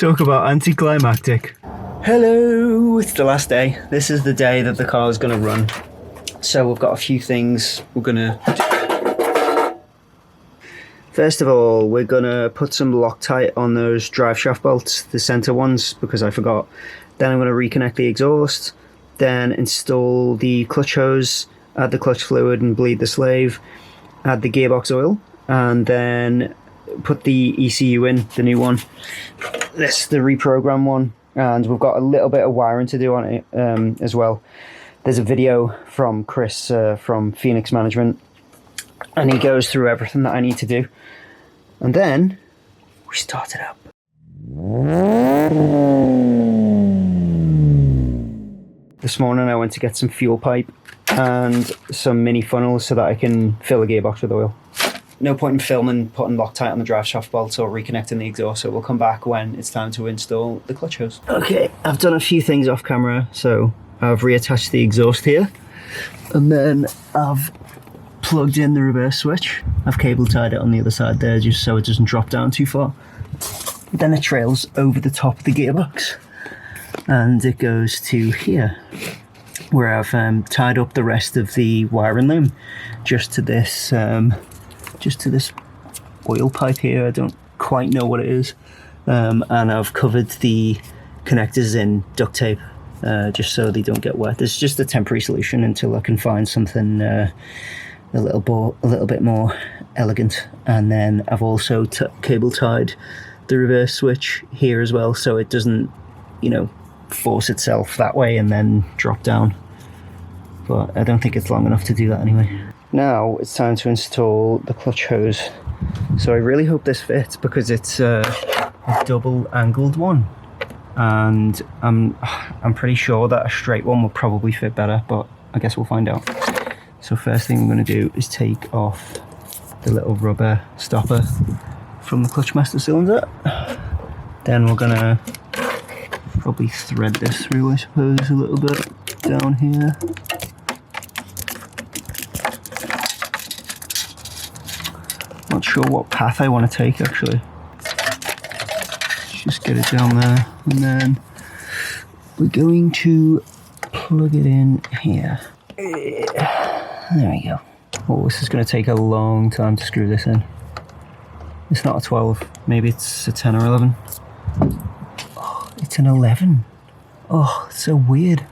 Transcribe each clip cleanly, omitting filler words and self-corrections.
Talk about anticlimactic. Hello, it's the last day. This is the day that the car is going to run. So we've got a few things we're going to... First of all, we're going to put some Loctite on those driveshaft bolts, the centre ones, because I forgot. Then I'm going to reconnect the exhaust, then install the clutch hose, add the clutch fluid and bleed the slave, add the gearbox oil, and then put the ECU in, the new one. This, the reprogram one, and we've got a little bit of wiring to do on it as well. There's a video from Chris from Phoenix Management, and he goes through everything that I need to do. And then we start it up. This morning I went to get some fuel pipe and some mini funnels so that I can fill the gearbox with oil. No point in filming putting Loctite on the driveshaft bolts or reconnecting the exhaust, so we'll come back when it's time to install the clutch hose. Okay, I've done a few things off camera, so I've reattached the exhaust here, and then I've plugged in the reverse switch. I've cable tied it on the other side there just so it doesn't drop down too far. Then it trails over the top of the gearbox and it goes to here, where I've tied up the rest of the wiring loom just to this oil pipe here. I don't quite know what it is, and I've covered the connectors in duct tape just so they don't get wet. It's just a temporary solution until I can find something a little bit more elegant. And then I've also cable tied the reverse switch here as well, so it doesn't, you know, force itself that way and then drop down. But I don't think it's long enough to do that anyway. Now it's time to install the clutch hose. So I really hope this fits because it's a double angled one, and I'm pretty sure that a straight one will probably fit better, but I guess we'll find out. So first thing I'm going to do is take off the little rubber stopper from the clutch master cylinder. Then we're going to probably thread this through, I suppose, a little bit down here. Not sure what path I want to take actually. Let's just get it down there, and then we're going to plug it in here. There we go. Oh, this is going to take a long time to screw this in. It's not a 12, maybe it's a 10 or 11. Oh, it's an 11. Oh, it's so weird.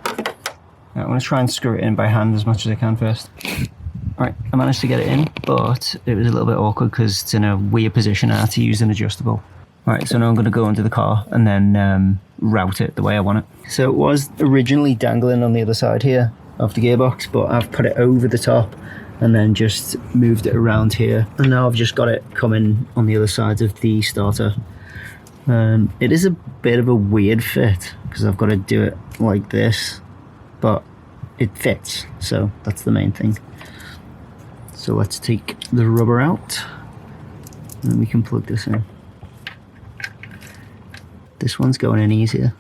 Right, I'm going to try and screw it in by hand as much as I can first. Right, I managed to get it in, but it was a little bit awkward because it's in a weird position. I had to use an adjustable. Right, so now I'm going to go into the car and then route it the way I want it. So it was originally dangling on the other side here of the gearbox, but I've put it over the top and then just moved it around here. And now I've just got it coming on the other side of the starter. It is a bit of a weird fit because I've got to do it like this, but it fits, so that's the main thing. So let's take the rubber out and then we can plug this in. This one's going in easier.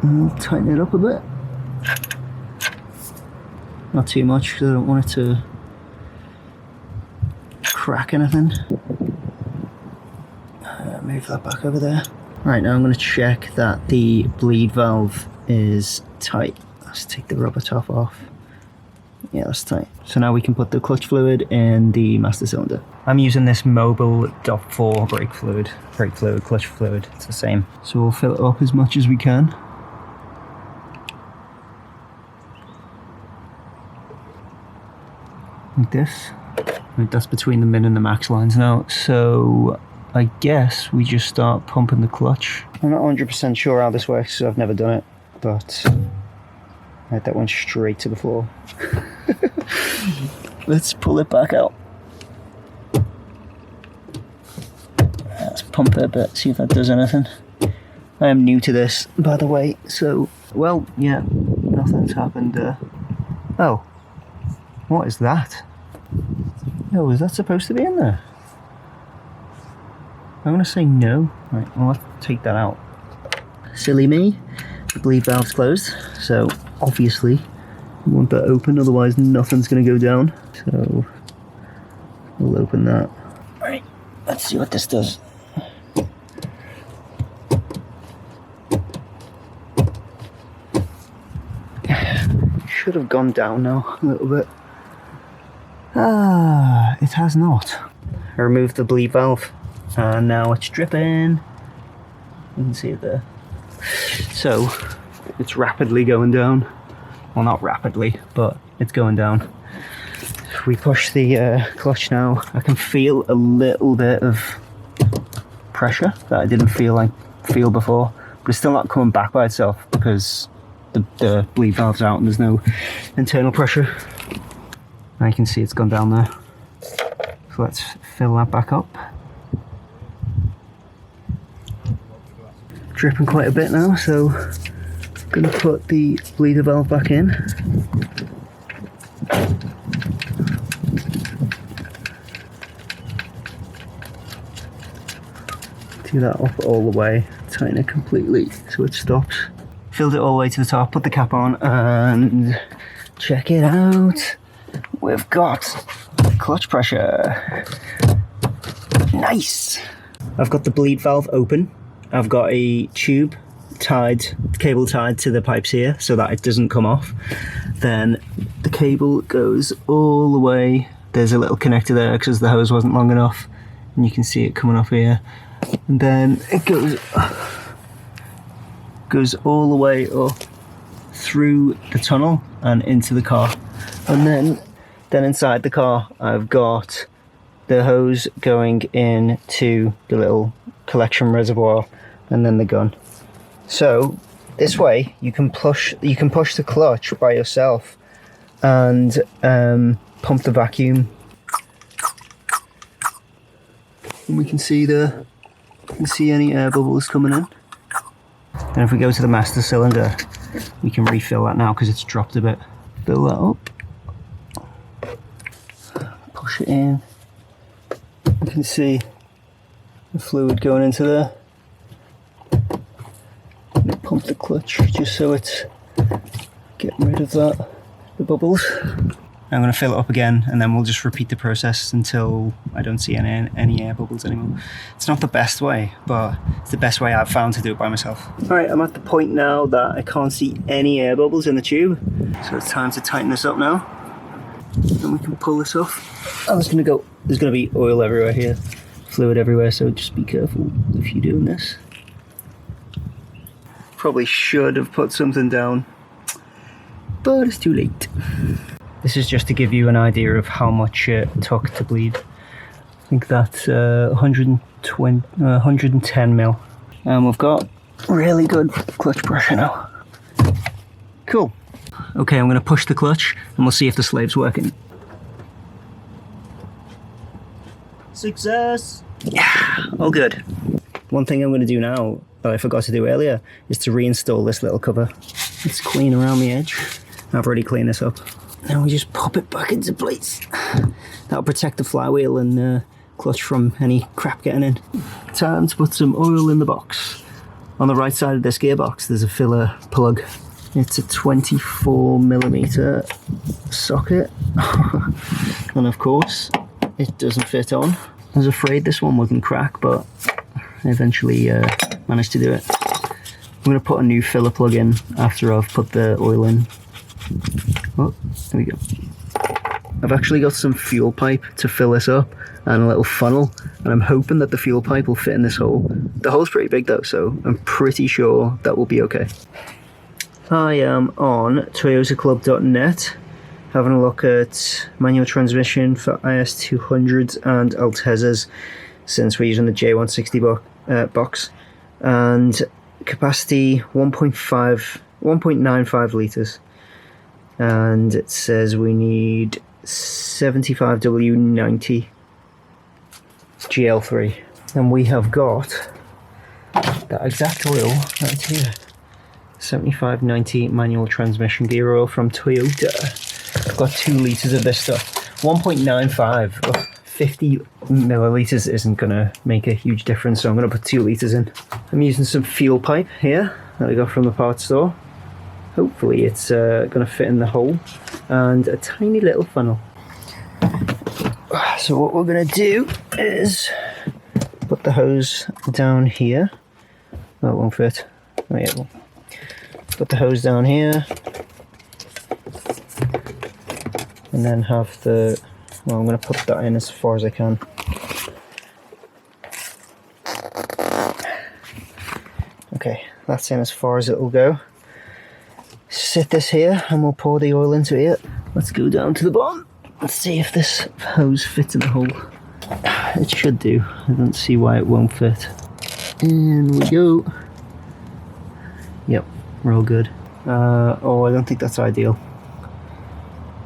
And I'll tighten it up a bit. Not too much because I don't want it to crack anything. Move that back over there. Right, now I'm going to check that the bleed valve is tight. Let's take the rubber top off. Yeah, that's tight. So now we can put the clutch fluid in the master cylinder. I'm using this Mobile DOT4 brake fluid, clutch fluid. It's the same. So we'll fill it up as much as we can. Like this. Right, that's between the min and the max lines now. So I guess we just start pumping the clutch. I'm not 100% sure how this works because I've never done it, but right, that went straight to the floor. Let's pull it back out. Let's pump it a bit, see if that does anything. I am new to this, by the way, so, well, yeah, nothing's happened. Oh, what is that? Oh, is that supposed to be in there? I'm going to say no. Right, well, let's take that out. Silly me, the bleed valve's closed, so obviously we want that open, otherwise nothing's going to go down. So we'll open that. Right, let's see what this does. should have gone down now a little bit. Ah, it has not. I removed the bleed valve and now it's dripping. You can see it there. So it's rapidly going down. Well, not rapidly, but it's going down. If we push the clutch now, I can feel a little bit of pressure that I didn't feel before, but it's still not coming back by itself because the bleed valve's out and there's no internal pressure. Now you can see it's gone down there. So let's fill that back up. Dripping quite a bit now, so I'm going to put the bleeder valve back in. Do that up all the way, tighten it completely so it stops. Filled it all the way to the top, put the cap on, and check it out. We've got clutch pressure. Nice. I've got the bleed valve open. I've got a tube cable tied to the pipes here so that it doesn't come off. Then the cable goes all the way. There's a little connector there because the hose wasn't long enough, and you can see it coming off here. And then it goes all the way up through the tunnel and into the car. And then inside the car I've got the hose going into the little collection reservoir and then the gun. So this way you can push the clutch by yourself and pump the vacuum. And we can see any air bubbles coming in. And if we go to the master cylinder, we can refill that now because it's dropped a bit. Fill that up. Push it in. You can see the fluid going into there. And pump the clutch just so it's getting rid of the bubbles. I'm going to fill it up again and then we'll just repeat the process until I don't see any air bubbles anymore. It's not the best way, but it's the best way I've found to do it by myself. Alright, I'm at the point now that I can't see any air bubbles in the tube. So it's time to tighten this up now. And we can pull this off. There's going to be oil everywhere here, fluid everywhere, so just be careful if you're doing this. Probably should have put something down, but it's too late. This is just to give you an idea of how much it took to bleed. I think that's 110 mil. And we've got really good clutch pressure now. Cool. Okay, I'm going to push the clutch and we'll see if the slave's working. Success! Yeah, all good. One thing I'm going to do now that I forgot to do earlier is to reinstall this little cover. It's clean around the edge. I've already cleaned this up. Now we just pop it back into place. That'll protect the flywheel and clutch from any crap getting in. Time to put some oil in the box. On the right side of this gearbox there's a filler plug. It's a 24mm socket. And of course it doesn't fit on. I was afraid this one wouldn't crack, but I eventually managed to do it. I'm going to put a new filler plug in after I've put the oil in. Oh, there we go. I've actually got some fuel pipe to fill this up and a little funnel, and I'm hoping that the fuel pipe will fit in this hole. The hole's pretty big though, so I'm pretty sure that will be okay. I am on toyotaclub.net having a look at manual transmission for IS300s and Altezas, since we're using the J160 box, and capacity 1.95 litres. And it says we need 75W90 GL3, and we have got that exact oil right here, 7590 manual transmission gear oil from Toyota. I've got 2 litres of this stuff. 1.95 50 millilitres isn't going to make a huge difference, so I'm going to put 2 litres in. I'm using some fuel pipe here that I got from the parts store. Hopefully it's going to fit in the hole, and a tiny little funnel. So what we're going to do is put the hose down here. Oh, it won't fit. Oh yeah, it will. Put the hose down here. and then have the, well, I'm going to put that in as far as I can. Okay, that's in as far as it'll go. Sit this here and we'll pour the oil into it. Let's go down to the bottom. Let's see if this hose fits in the hole. It should do. I don't see why it won't fit. In we go. Yep, we're all good. Oh, I don't think that's ideal.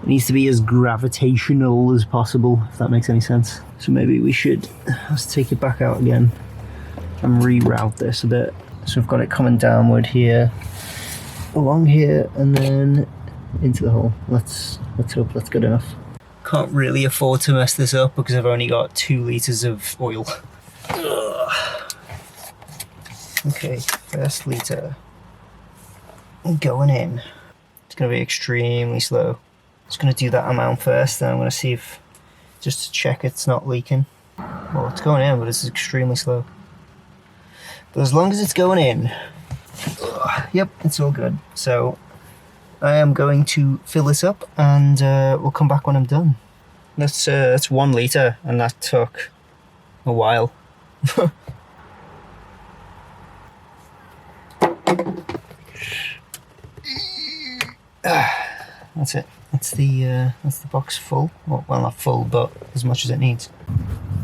It needs to be as gravitational as possible, if that makes any sense. So maybe we should, let's take it back out again and reroute this a bit. So we've got it coming downward here, along here, and then into the hole. Let's hope that's good enough. Can't really afford to mess this up because I've only got 2 litres of oil. Okay, first litre going in. It's going to be extremely slow. Just going to do that amount first, then I'm going to see if, just to check it's not leaking. Well, it's going in, but it's extremely slow. But as long as it's going in, yep, it's all good. So I am going to fill this up, and we'll come back when I'm done. That's 1 litre, and that took a while. That's it. That's the box full. Well, not full, but as much as it needs.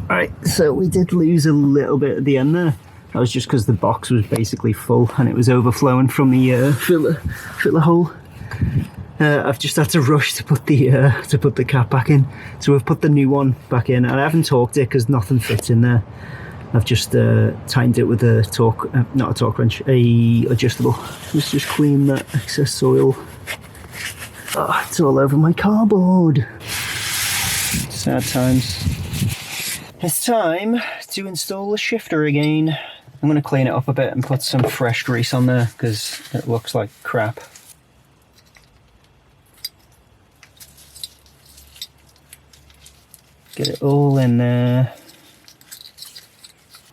All right, so we did lose a little bit at the end there. That was just because the box was basically full and it was overflowing from the filler hole. I've just had to rush to put the cap back in. So we've put the new one back in, and I haven't torqued it because nothing fits in there. I've just tightened it with a torque, not a torque wrench, a adjustable. Let's just clean that excess soil. Oh, it's all over my cardboard. Sad times. It's time to install the shifter again. I'm going to clean it up a bit and put some fresh grease on there because it looks like crap. Get it all in there.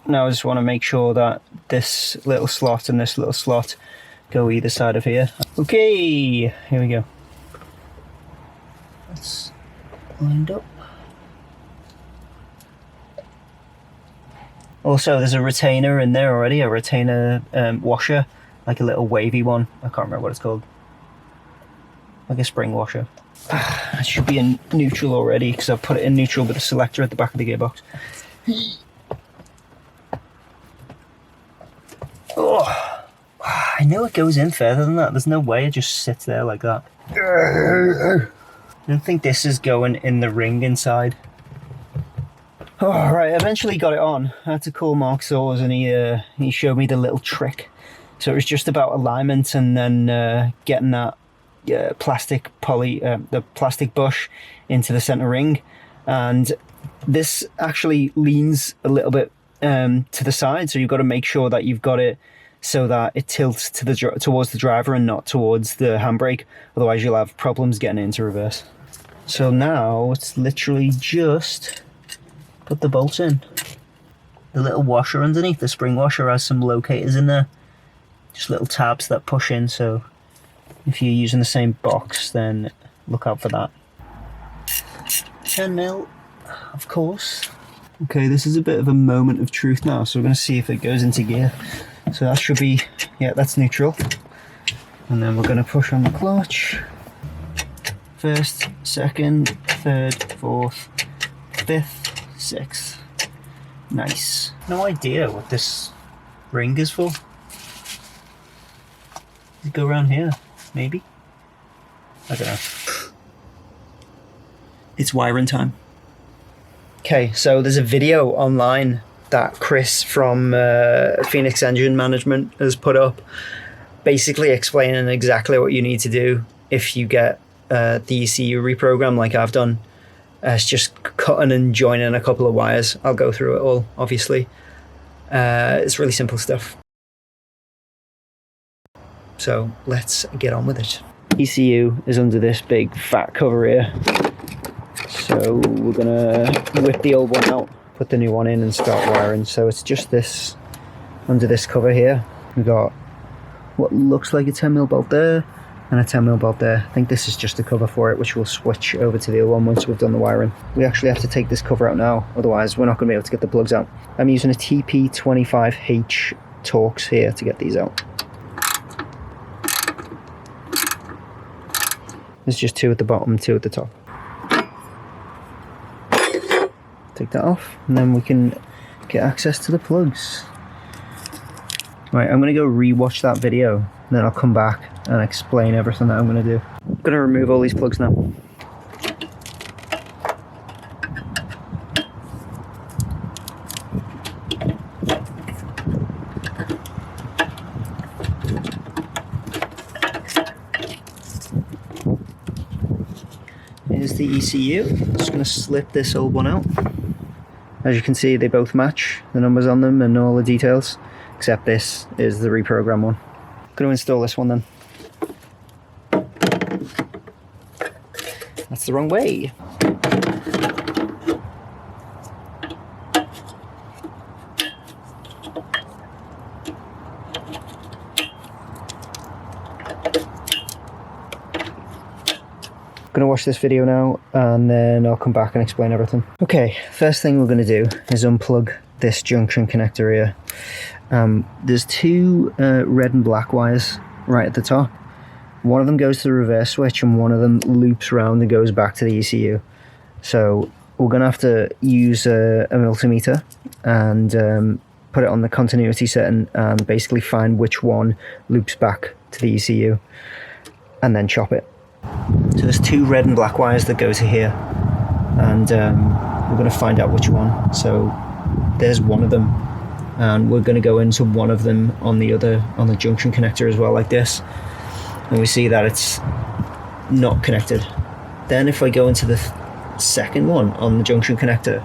Now I just want to make sure that this little slot and this little slot go either side of here. Okay, here we go. That's lined up. Also, there's a retainer in there already, a retainer washer, like a little wavy one. I can't remember what it's called. Like a spring washer. It should be in neutral already because I've put it in neutral with a selector at the back of the gearbox. Oh, I know it goes in further than that. There's no way it just sits there like that. I don't think this is going in the ring inside. Oh, right, eventually got it on. I had to call Mark Saws and he showed me the little trick. So it was just about alignment and then getting that plastic the plastic bush into the center ring. And this actually leans a little bit to the side, so you've got to make sure that you've got it so that it tilts to towards the driver and not towards the handbrake. Otherwise you'll have problems getting it into reverse. So now it's literally just put the bolts in. The little washer underneath, the spring washer, has some locators in there. Just little tabs that push in, so if you're using the same box, then look out for that. 10mm, of course. Okay, this is a bit of a moment of truth now, so we're going to see if it goes into gear. So that should be, yeah, that's neutral. And then we're going to push on the clutch. First, second, third, fourth, fifth, sixth. Nice. No idea what this ring is for. Does it go around here? Maybe? I don't know. It's wiring time. Okay, so there's a video online that Chris from Phoenix Engine Management has put up, basically explaining exactly what you need to do if you get the ECU reprogram like I've done. It's just cutting and joining a couple of wires. I'll go through it all, obviously. It's really simple stuff. So let's get on with it. ECU is under this big fat cover here. So we're gonna whip the old one out, put the new one in and start wiring. So it's just this, under this cover here. We've got what looks like a 10mm bolt there, and a 10mm bolt there. I think this is just a cover for it, which we'll switch over to the other one once we've done the wiring. We actually have to take this cover out now, otherwise we're not going to be able to get the plugs out. I'm using a TP25H Torx here to get these out. There's just 2 at the bottom, 2 at the top. Take that off, and then we can get access to the plugs. Right, I'm going to go re-watch that video, and then I'll come back and explain everything that I'm going to do. I'm going to remove all these plugs now. Here's the ECU. Just going to slip this old one out. As you can see, they both match, the numbers on them and all the details, except this is the reprogram one. I'm going to install this one then. That's the wrong way. Going to watch this video now, and then I'll come back and explain everything. Okay, first thing we're going to do is unplug this junction connector here. There's 2 red and black wires right at the top. One of them goes to the reverse switch, and one of them loops around and goes back to the ECU. So we're going to have to use a multimeter and put it on the continuity setting and basically find which one loops back to the ECU, and then chop it. So there's 2 red and black wires that go to here, and we're going to find out which one. So there's one of them, and we're going to go into one of them on the junction connector as well, like this, and we see that it's not connected. Then if I go into the second one on the junction connector,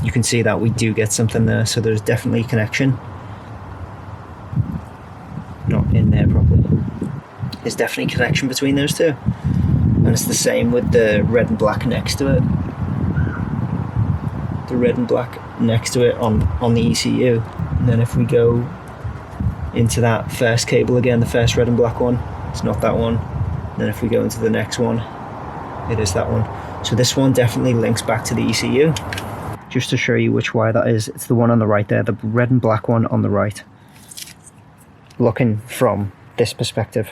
you can see that we do get something there, so there's definitely a connection. Not in there properly. There's definitely a connection between those 2, and it's the same with the red and black next to it. The red and black next to it on the ECU, and then if we go into that first cable again, the first red and black one, it's not that one. And then if we go into the next one, it is that one. So this one definitely links back to the ECU. Just to show you which wire that is, it's the one on the right there, the red and black one on the right, looking from this perspective.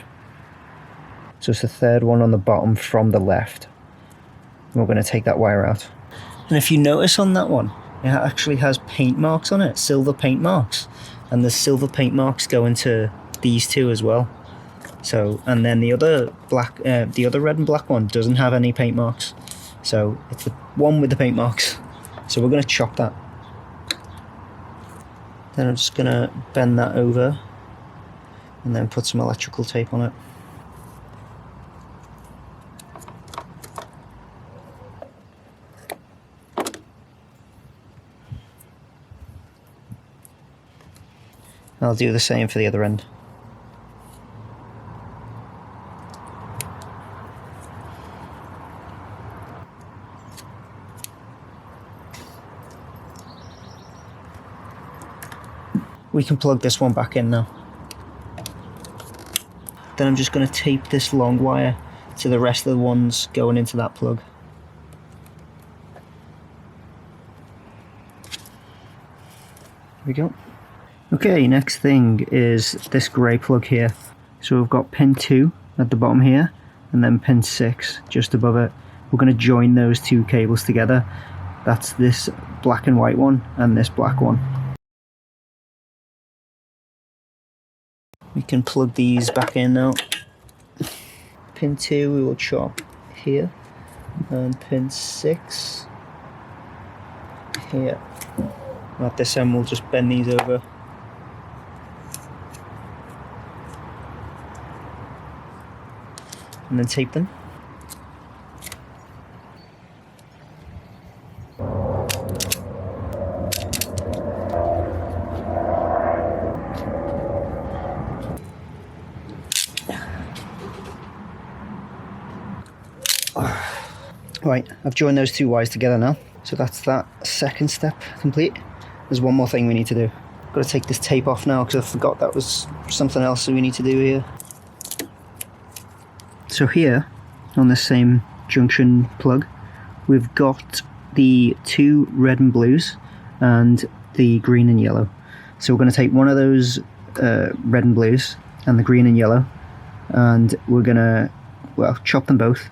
So it's the third one on the bottom from the left. We're going to take that wire out. And if you notice on that one, it actually has paint marks on it, silver paint marks. And the silver paint marks go into these 2 as well. So, and then the other red and black one doesn't have any paint marks. So it's the one with the paint marks. So we're going to chop that. Then I'm just going to bend that over and then put some electrical tape on it. I'll do the same for the other end. We can plug this one back in now. Then I'm just going to tape this long wire to the rest of the ones going into that plug. There we go. Okay, next thing is this grey plug here. So we've got pin 2 at the bottom here, and then pin 6 just above it. We're going to join those 2 cables together. That's this black and white one and this black one. We can plug these back in now. Pin 2 we will chop here, and pin 6 here. At this end we'll just bend these over. And then tape them. Right, I've joined those 2 wires together now. So that's that second step complete. There's one more thing we need to do. Got to take this tape off now because I forgot that was something else that we need to do here. So here, on the same junction plug, we've got the 2 red and blues and the green and yellow. So we're going to take one of those red and blues and the green and yellow, and we're going to, well, chop them both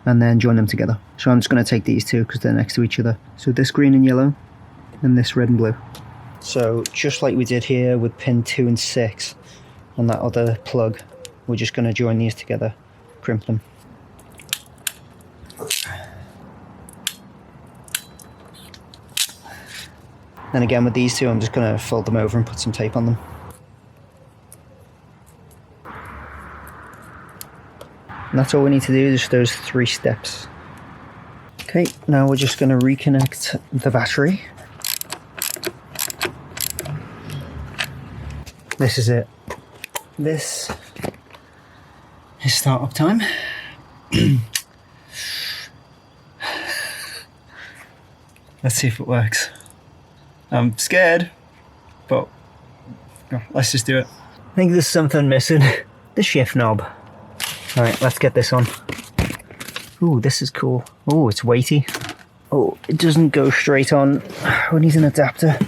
and then join them together. So I'm just going to take these two because they're next to each other. So this green and yellow and this red and blue. So just like we did here with pin 2 and 6 on that other plug, we're just going to join these together, crimp them. Then again with these two, I'm just going to fold them over and put some tape on them. And that's all we need to do, just those 3 steps. Okay, now we're just going to reconnect the battery. This is it. This is startup time. Let's see if it works. I'm scared, but let's just do it. I think there's something missing. The shift knob. Alright, let's get this on. Ooh, this is cool. Oh, it's weighty. Oh, it doesn't go straight on. We need an adapter.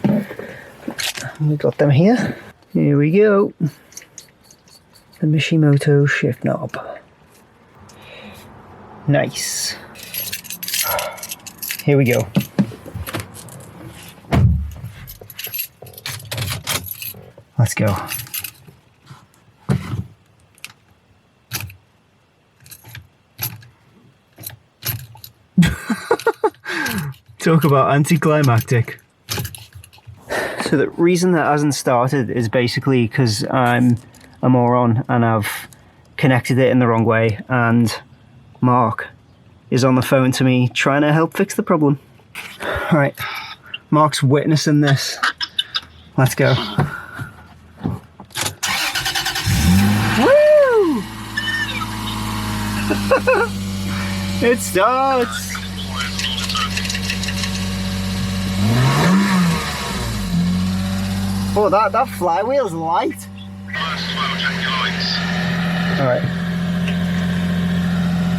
We got them here. Here we go. The Mishimoto shift knob. Nice. Here we go. Let's go. Talk about anticlimactic. So the reason that hasn't started is basically because I'm a moron and I've connected it in the wrong way, and Mark is on the phone to me trying to help fix the problem. Alright, Mark's witnessing this. Let's go. Woo! It starts! Oh, that flywheel's light. Alright.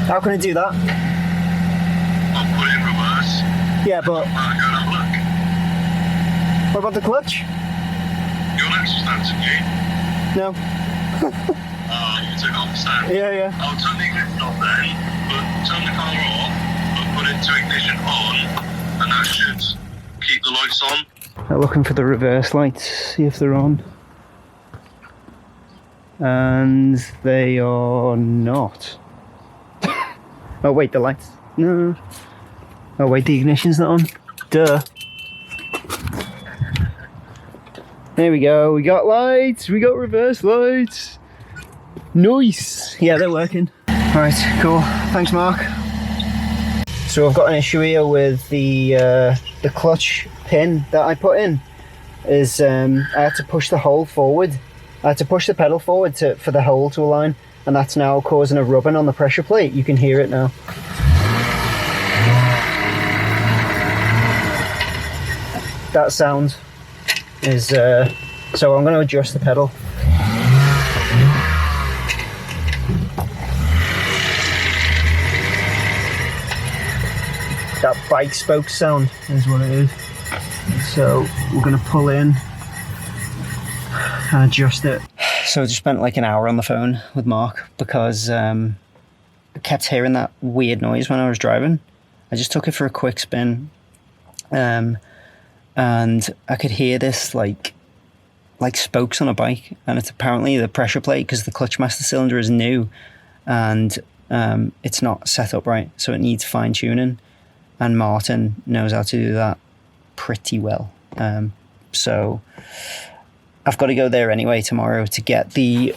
How can I do that? I'll put it in reverse. Yeah, but... Go and have a look. What about the clutch? You're an axle stand, didn't you? No. You took off the stand. Yeah. I'll turn the ignition off then, but turn the car off, but put it to ignition on, and that should keep the lights on. I'm looking for the reverse lights, see if they're on. And they are not. Oh wait, the lights. No. Oh wait, the ignition's not on. Duh. There we go, we got lights, we got reverse lights. Nice. Yeah, they're working. Alright, cool. Thanks, Mark. So I've got an issue here with the clutch pin that I put in. Is I had to push the hole forward. I had to push the pedal forward for the hole to align, and that's now causing a rubbing on the pressure plate. You can hear it now. That sound is so I'm going to adjust the pedal. That bike spoke sound is what it is. So we're going to pull in and adjust it. So I just spent like an hour on the phone with Mark because I kept hearing that weird noise when I was driving. I just took it for a quick spin, and I could hear this like spokes on a bike, and it's apparently the pressure plate because the clutch master cylinder is new and it's not set up right, so it needs fine tuning, and Martin knows how to do that pretty well. So I've got to go there anyway tomorrow to get the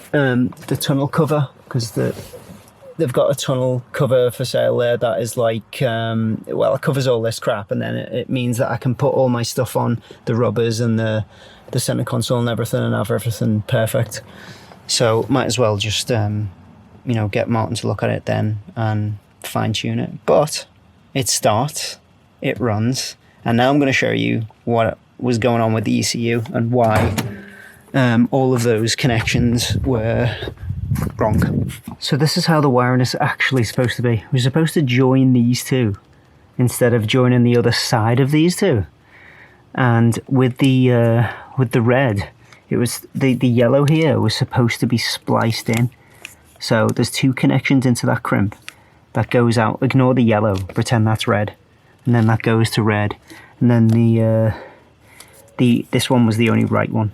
tunnel cover, because they've got a tunnel cover for sale there that is like, well, it covers all this crap, and then it means that I can put all my stuff on, the rubbers and the center console and everything, and have everything perfect. So might as well just get Martin to look at it then and fine tune it. But it starts, it runs, and now I'm going to show you what was going on with the ECU and why all of those connections were Wrong. So this is how the wiring is actually supposed to be. We're supposed to join these two instead of joining the other side of these two. And with the red, it was the yellow here was supposed to be spliced in. So there's two connections into that crimp that goes out. Ignore the yellow, pretend that's red, and then that goes to red, and then this one was the only right one,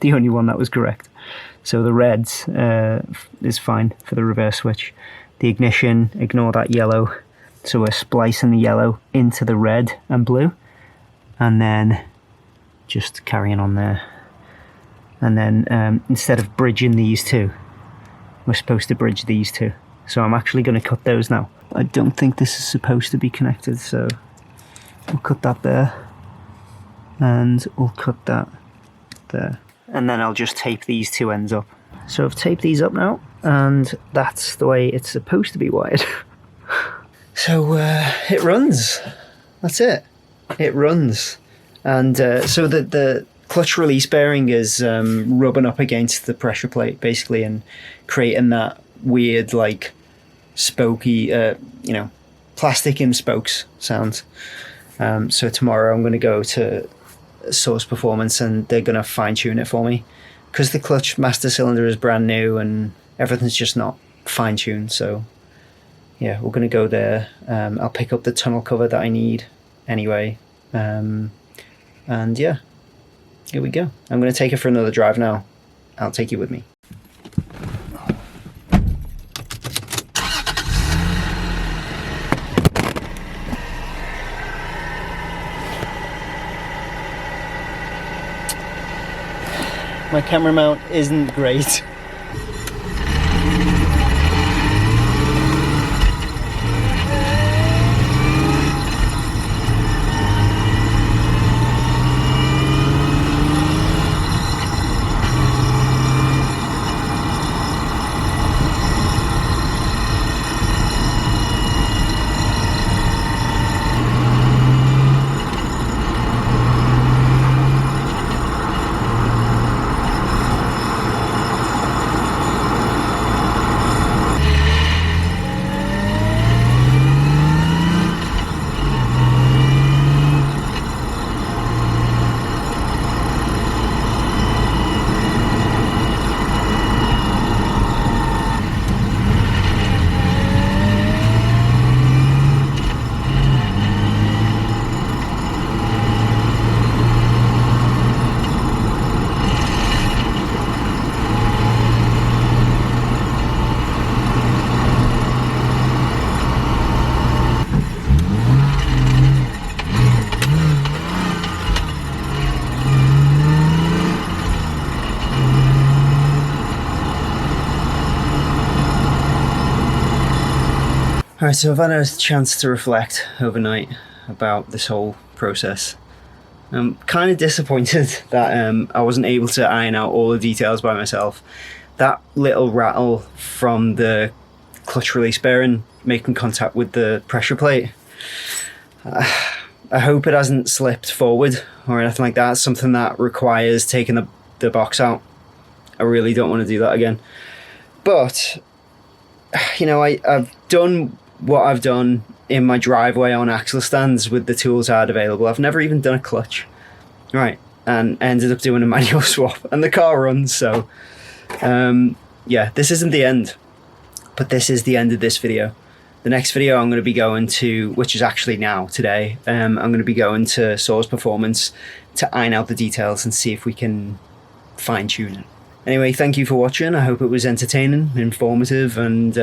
the only one that was correct. So the reds is fine for the reverse switch. The ignition, ignore that yellow. So we're splicing the yellow into the red and blue, and then just carrying on there. And then instead of bridging these two, we're supposed to bridge these two. So I'm actually going to cut those now. I don't think this is supposed to be connected, so we'll cut that there, and we'll cut that there. And then I'll just tape these two ends up. So I've taped these up now, and that's the way it's supposed to be wired. So it runs. That's it. It runs. And so the clutch release bearing is rubbing up against the pressure plate, basically, and creating that weird, like, spokey, plastic in spokes sounds. So tomorrow I'm going to go to Source Performance and they're going to fine tune it for me, because the clutch master cylinder is brand new and everything's just not fine tuned. So yeah, we're going to go there. I'll pick up the tunnel cover that I need anyway. And yeah, here we go. I'm going to take it for another drive now. I'll take you with me. My camera mount isn't great. Alright, so I've had a chance to reflect overnight about this whole process. I'm kind of disappointed that I wasn't able to iron out all the details by myself. That little rattle from the clutch release bearing making contact with the pressure plate, I hope it hasn't slipped forward or anything like that. Something that requires taking the box out. I really don't want to do that again. But, you know, I've done what I've done in my driveway on axle stands with the tools I had available. I've never even done a clutch, right? And ended up doing a manual swap, and the car runs. So yeah, this isn't the end, but this is the end of this video. The next video I'm going to be going to, which is actually now today, I'm going to be going to Source Performance to iron out the details and see if we can fine tune it. Anyway, thank you for watching. I hope it was entertaining, informative, and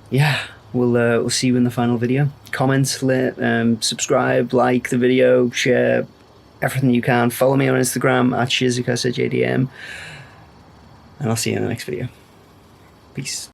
yeah, we'll see you in the final video. Comment, subscribe, like the video, share everything you can. Follow me on Instagram at ShizukasaJDM, and I'll see you in the next video. Peace.